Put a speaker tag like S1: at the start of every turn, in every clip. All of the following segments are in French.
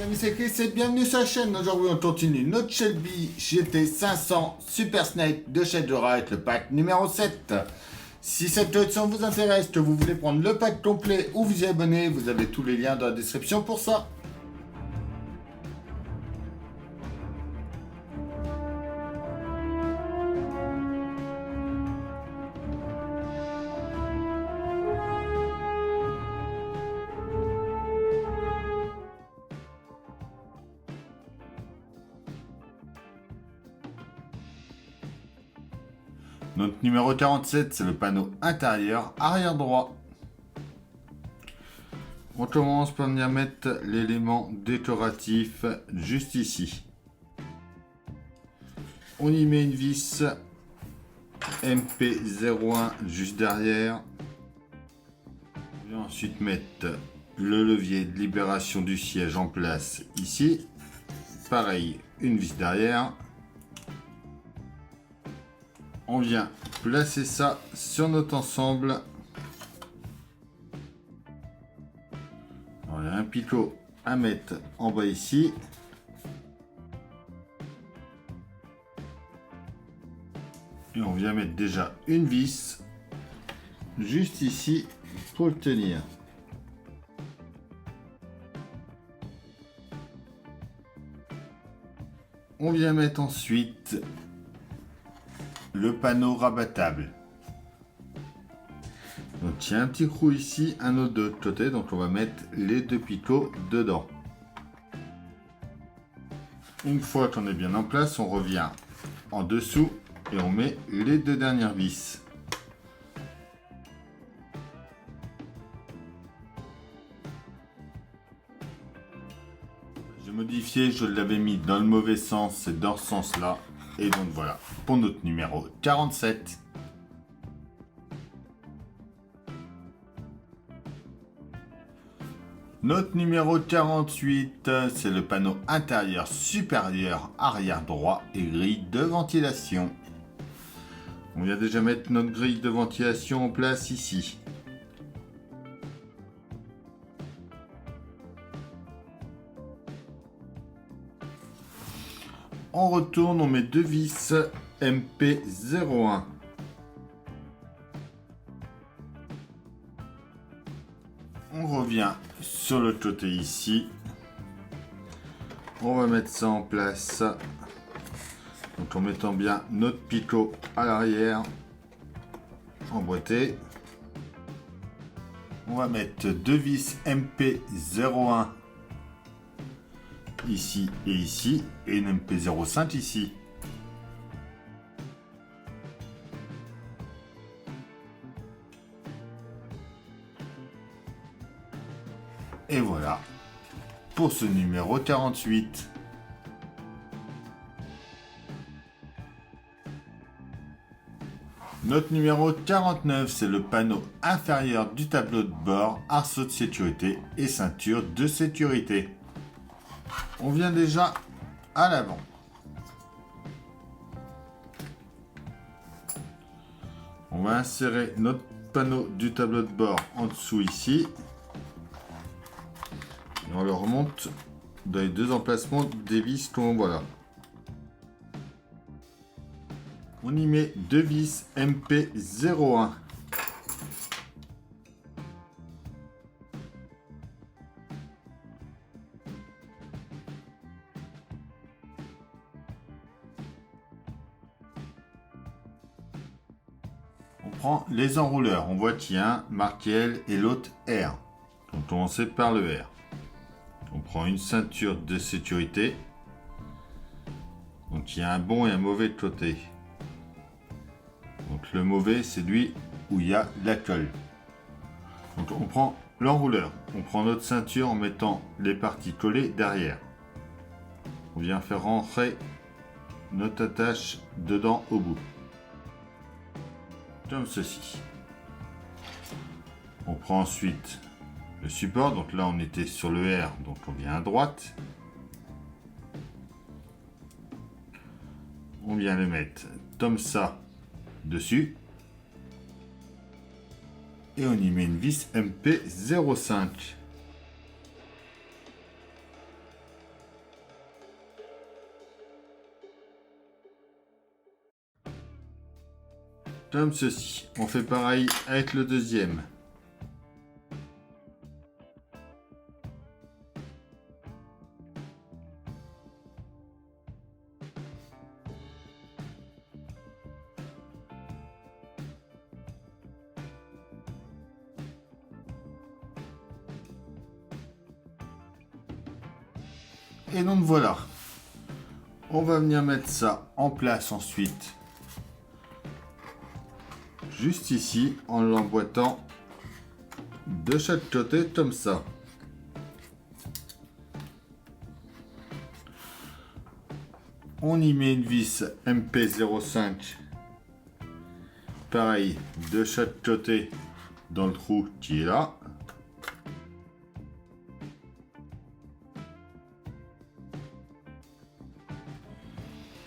S1: Salut amis, c'est Chris et bienvenue sur la chaîne. Aujourd'hui on continue notre Shelby GT500 Super Snake de Shadowra avec le pack numéro 7. Si cette collection vous intéresse, que vous voulez prendre le pack complet ou vous y abonner, vous avez tous les liens dans la description pour ça. Notre numéro 47, c'est le panneau intérieur arrière droit. On commence par venir mettre l'élément décoratif juste ici. On y met une vis MP01 juste derrière. On va ensuite mettre le levier de libération du siège en place ici. Pareil, une vis derrière. On vient placer ça sur notre ensemble. Alors, il y a un picot à mettre en bas ici. Et on vient mettre déjà une vis juste ici pour le tenir. On vient mettre ensuite le panneau rabattable. Donc il y a un petit trou ici, un autre de l'autre côté, donc on va mettre les deux picots dedans. Une fois qu'on est bien en place, on revient en dessous et on met les deux dernières vis. J'ai modifié, je l'avais mis dans le mauvais sens, c'est dans ce sens là. Et donc voilà, pour notre numéro 47. Notre numéro 48, c'est le panneau intérieur supérieur arrière droit et grille de ventilation. On vient déjà mettre notre grille de ventilation en place ici. On retourne, on met deux vis MP01. On revient sur le côté ici. On va mettre ça en place. Donc en mettant bien notre picot à l'arrière, emboîté. On va mettre deux vis MP01 ici et ici, et une MP05 ici. Et voilà pour ce numéro 48. Notre numéro 49, c'est le panneau inférieur du tableau de bord, arceau de sécurité et ceinture de sécurité. On vient déjà à l'avant. On va insérer notre panneau du tableau de bord en dessous ici. Et on le remonte dans les deux emplacements des vis qu'on voit là. On y met deux vis MP01. On prend les enrouleurs. On voit qu'il y a un marqué L et l'autre R. Donc on commence par le R. On prend une ceinture de sécurité. Donc il y a un bon et un mauvais côté. Donc le mauvais, c'est lui où il y a la colle. Donc on prend l'enrouleur. On prend notre ceinture en mettant les parties collées derrière. On vient faire rentrer notre attache dedans au bout. Comme ceci. On prend ensuite le support, donc là on était sur le R, donc on vient à droite. On vient le mettre comme ça dessus. Et on y met une vis MP05. Comme ceci. On fait pareil avec le deuxième. Et donc voilà. On va venir mettre ça en place ensuite. Juste ici, en l'emboîtant de chaque côté comme ça. On y met une vis MP05. Pareil, de chaque côté dans le trou qui est là.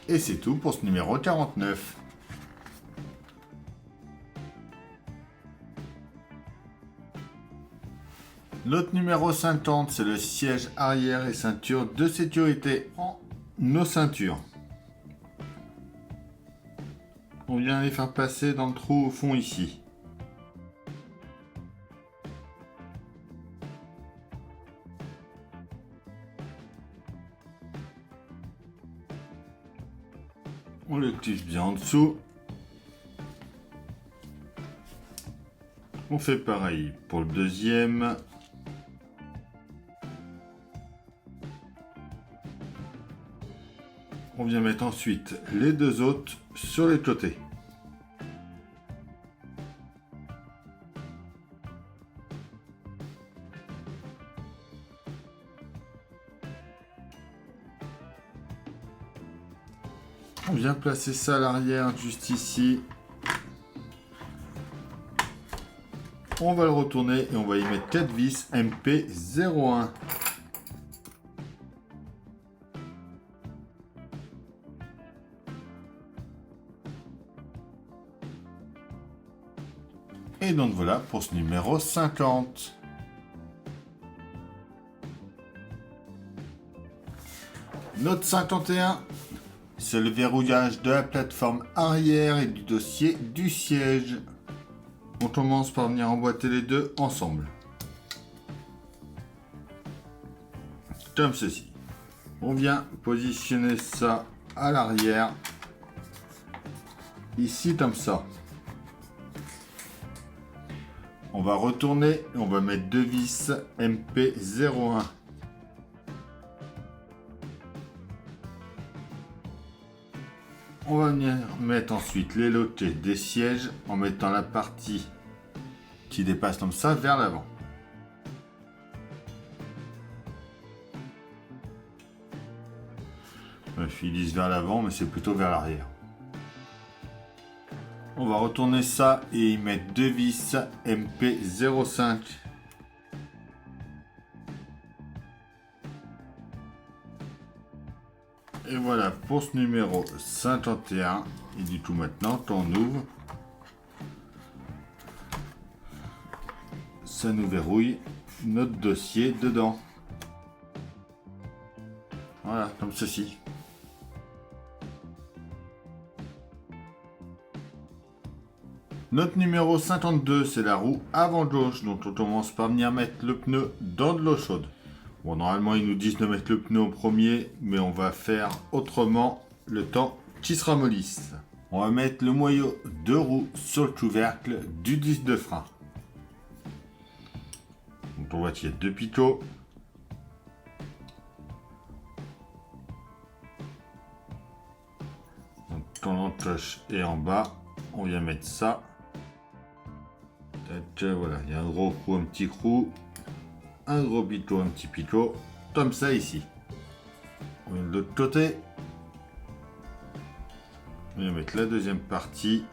S1: Et c'est tout pour ce numéro 49. L'autre numéro 50, c'est le siège arrière et ceinture de sécurité en nos ceintures. On vient les faire passer dans le trou au fond ici. On le clisse bien en dessous. On fait pareil pour le deuxième. On vient mettre ensuite les deux autres sur les côtés. On vient placer ça à l'arrière, juste ici. On va le retourner et on va y mettre 4 vis MP01. Et donc voilà pour ce numéro 50. Note 51. C'est le verrouillage de la plateforme arrière et du dossier du siège. On commence par venir emboîter les deux ensemble. Comme ceci. On vient positionner ça à l'arrière. Ici comme ça. On va retourner et on va mettre deux vis MP01. On va venir mettre ensuite les loquets des sièges en mettant la partie qui dépasse comme ça vers l'avant. Je filisse vers l'avant, mais c'est plutôt vers l'arrière. On va retourner ça et y mettre deux vis MP05. Et voilà pour ce numéro 51. Et du coup maintenant, quand on ouvre, ça nous verrouille notre dossier dedans. Voilà, comme ceci. Notre numéro 52, c'est la roue avant gauche. Donc on commence par venir mettre le pneu dans de l'eau chaude. Bon, normalement, ils nous disent de mettre le pneu au premier, mais on va faire autrement le temps qui se ramollisse. On va mettre le moyeu de roue sur le couvercle du disque de frein. Donc on voit qu'il y a deux picots. Donc quand l'encoche est en bas, on vient mettre ça. Voilà, il y a un gros trou, un petit trou. Un gros picot, un petit picot, comme ça ici. On vient de l'autre côté. On va mettre la deuxième partie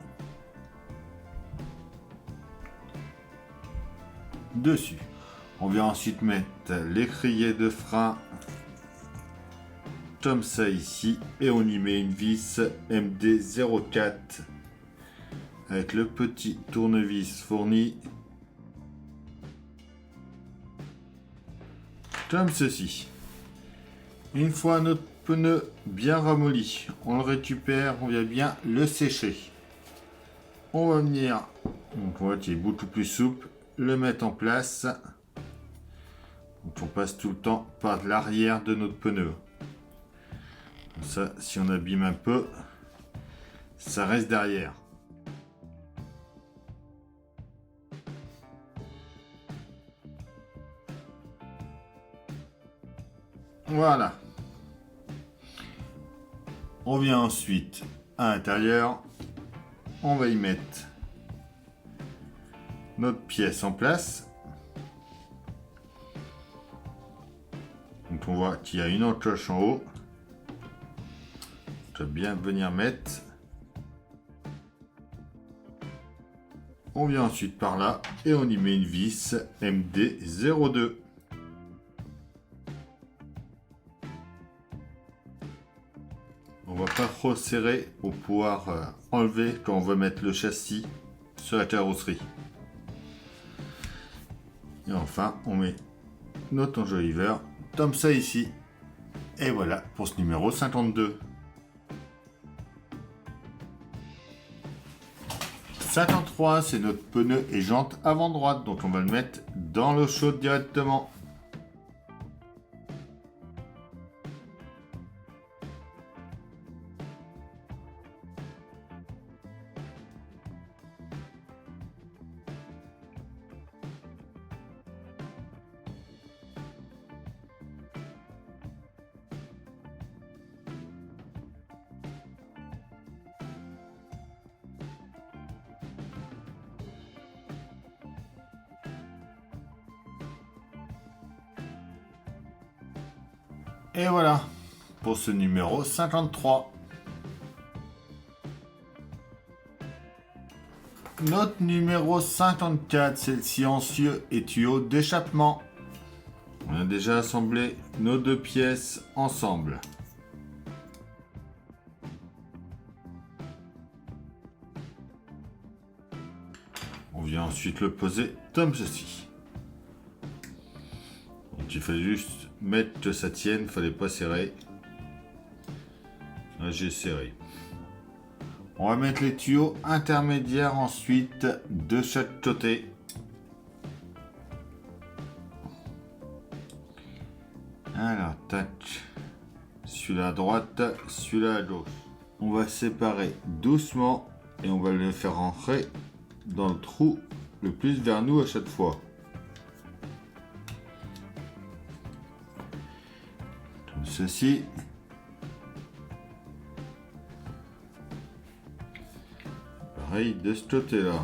S1: dessus. On vient ensuite mettre l'étrier de frein comme ça ici et on y met une vis MD04 avec le petit tournevis fourni. Comme ceci. Une fois notre pneu bien ramolli, on le récupère, on vient bien le sécher. On va venir, donc on voit qu'il est beaucoup plus souple, le mettre en place. Donc on passe tout le temps par l'arrière de notre pneu. Comme ça, si on abîme un peu, ça reste derrière. Voilà. On vient ensuite à l'intérieur. On va y mettre notre pièce en place. Donc on voit qu'il y a une encoche en haut. Je vais bien venir mettre. On vient ensuite par là et on y met une vis MD02. On va pas trop serrer pour pouvoir enlever quand on veut mettre le châssis sur la carrosserie. Et enfin, on met notre enjoliveur comme ça ici. Et voilà pour ce numéro 52. 53, c'est notre pneu et jante avant droite, donc on va le mettre dans l'eau chaude directement. Et voilà pour ce numéro 53. Notre numéro 54, c'est le silencieux et tuyau d'échappement. On a déjà assemblé nos deux pièces ensemble. On vient ensuite le poser comme ceci. Donc il fallait juste mettre que ça tienne, fallait pas serrer. Là j'ai serré. On va mettre les tuyaux intermédiaires ensuite de chaque côté. Alors tac, celui-là à droite, celui-là à gauche. On va séparer doucement et on va le faire rentrer dans le trou le plus vers nous à chaque fois. Comme ceci. Pareil de ce côté-là.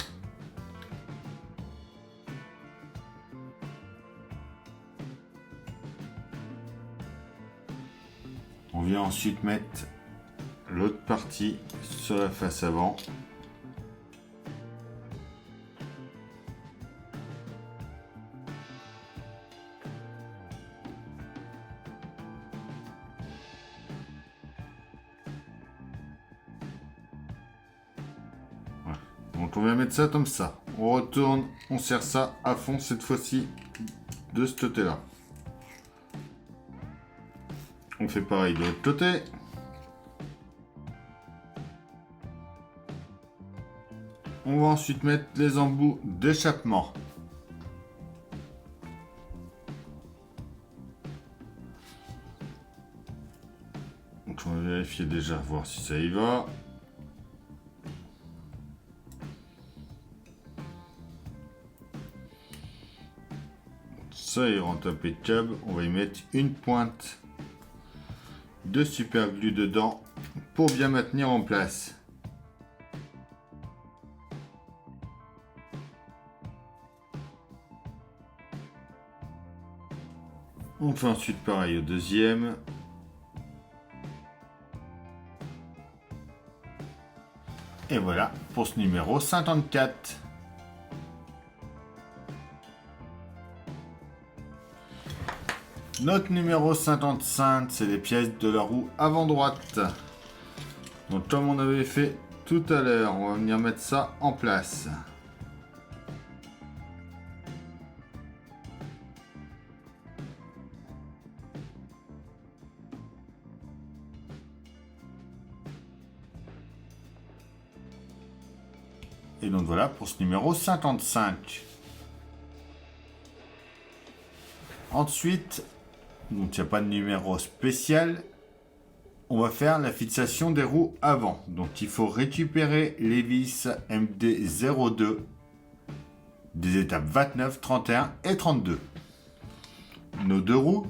S1: On vient ensuite mettre l'autre partie sur la face avant. Voilà. Donc on vient mettre ça comme ça. On retourne, on serre ça à fond cette fois-ci de ce côté-là. On fait pareil de l'autre côté. On va ensuite mettre les embouts d'échappement. Donc on va vérifier déjà, voir si ça y va. Ça y rentre impeccable. On va y mettre une pointe de super glue dedans pour bien maintenir en place. On fait ensuite pareil au deuxième. Et voilà pour ce numéro 54. Notre numéro 55, c'est les pièces de la roue avant droite. Donc comme on avait fait tout à l'heure, on va venir mettre ça en place. Et donc voilà pour ce numéro 55. Ensuite, donc il n'y a pas de numéro spécial. On va faire la fixation des roues avant. Donc il faut récupérer les vis MD02 des étapes 29, 31 et 32. Nos deux roues,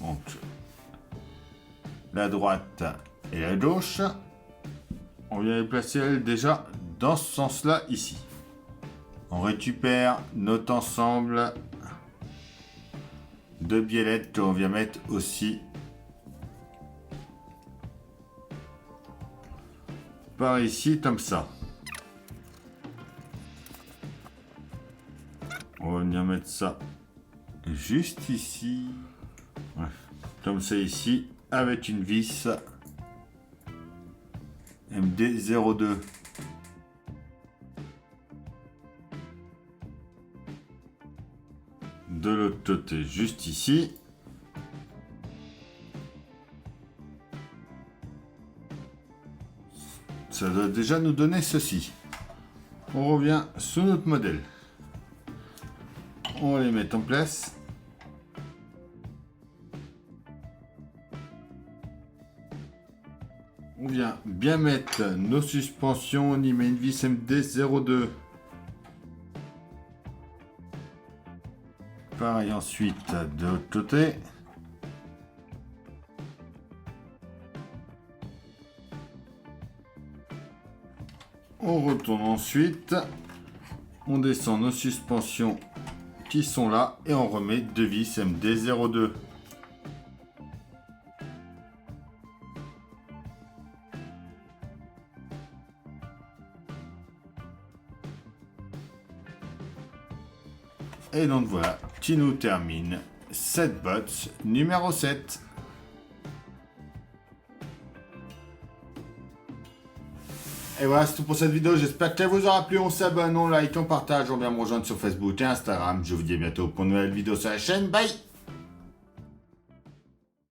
S1: donc la droite et la gauche, on vient les placer elles déjà dans ce sens-là ici. On récupère notre ensemble de biellettes qu'on vient mettre aussi par ici comme ça. On va venir mettre ça juste ici. Ouais. Comme ça ici avec une vis MD02. De l'autre côté juste ici. Ça doit déjà nous donner ceci. On revient sur notre modèle. On va les mettre en place. On vient bien mettre nos suspensions. On y met une vis MD02. Pareil ensuite de l'autre côté. On retourne ensuite. On descend nos suspensions qui sont là et on remet deux vis MD02. Et donc voilà, qui nous termine cette botte numéro 7. Et voilà, c'est tout pour cette vidéo. J'espère qu'elle vous aura plu. On s'abonne, on like, on partage, on vient me rejoindre sur Facebook et Instagram. Je vous dis à bientôt pour une nouvelle vidéo sur la chaîne. Bye!